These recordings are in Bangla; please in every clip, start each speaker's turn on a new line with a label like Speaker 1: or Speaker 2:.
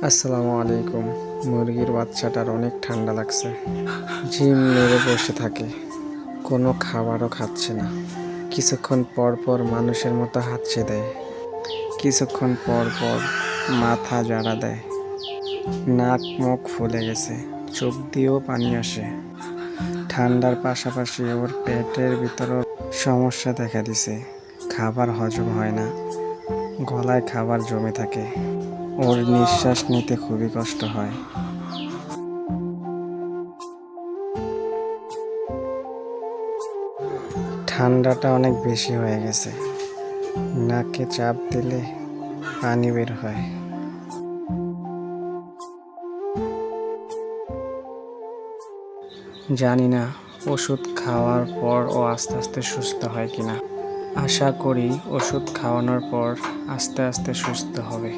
Speaker 1: আসসালামু আলাইকুম। মুরগির বাচ্চাটার অনেক ঠান্ডা লাগছে। ঝিম মেরে বসে থাকে, কোনো খাবারও খাচ্ছে না। কিছুক্ষণ পর পর মানুষের মতো হাঁচি দেয়, কিছুক্ষণ পর পর মাথা ঝাড়া দেয়। নাক মুখ ফুলে গেছে, চোখ দিয়েও পানি আসে। ঠান্ডার পাশাপাশি ওর পেটের ভিতরেও সমস্যা দেখা দিছে। খাবার হজম হয় না, গলায় খাবার জমে থাকে। ওর নিঃশ্বাস নিতে খুবই কষ্ট হয়। ঠান্ডাটা অনেক বেশি হয়ে গেছে, নাকে চাপ দিলে পানি বের হয়। জানি না ওষুধ খাওয়ার পর ও আস্তে আস্তে সুস্থ হয় কিনা। আশা করি ওষুধ খাওয়ানোর পর আস্তে আস্তে সুস্থ হবে।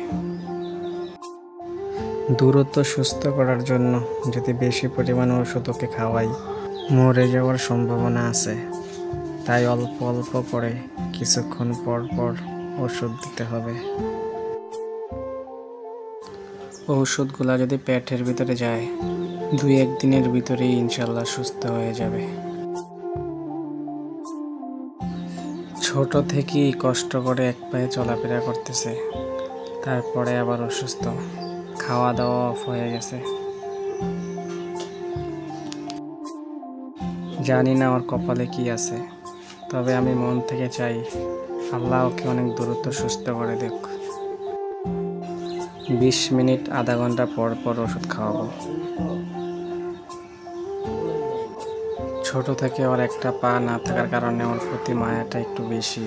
Speaker 1: দ্রুত সুস্থ করার জন্য যদি বেশি পরিমাণ ওষুধ ওকে খাওয়াই, মরে যাওয়ার সম্ভাবনা আছে। তাই অল্প অল্প করে কিছুক্ষণ পর পর ওষুধ দিতে হবে। ওষুধগুলা যদি পেটের ভিতরে যায়, 2-1 দিনের ভিতরেই ইনশাল্লাহ সুস্থ হয়ে যাবে। ছোট থেকেই কষ্ট করে এক পায়ে চলাফেরা করতেছে, তারপরে আবার অসুস্থ, খাওয়া দাওয়া অফ হয়ে গেছে। জানি না ওর কপালে কি আছে, তবে আমি মন থেকে চাই আল্লাহ ওকে অনেক দ্রুত সুস্থ করে দেখ। 20 মিনিট আধা ঘন্টা পর পর ওষুধ খাওয়াবো। ছোট থেকে ওর একটা পা না থাকার কারণে ওর প্রতি মায়াটা একটু বেশি।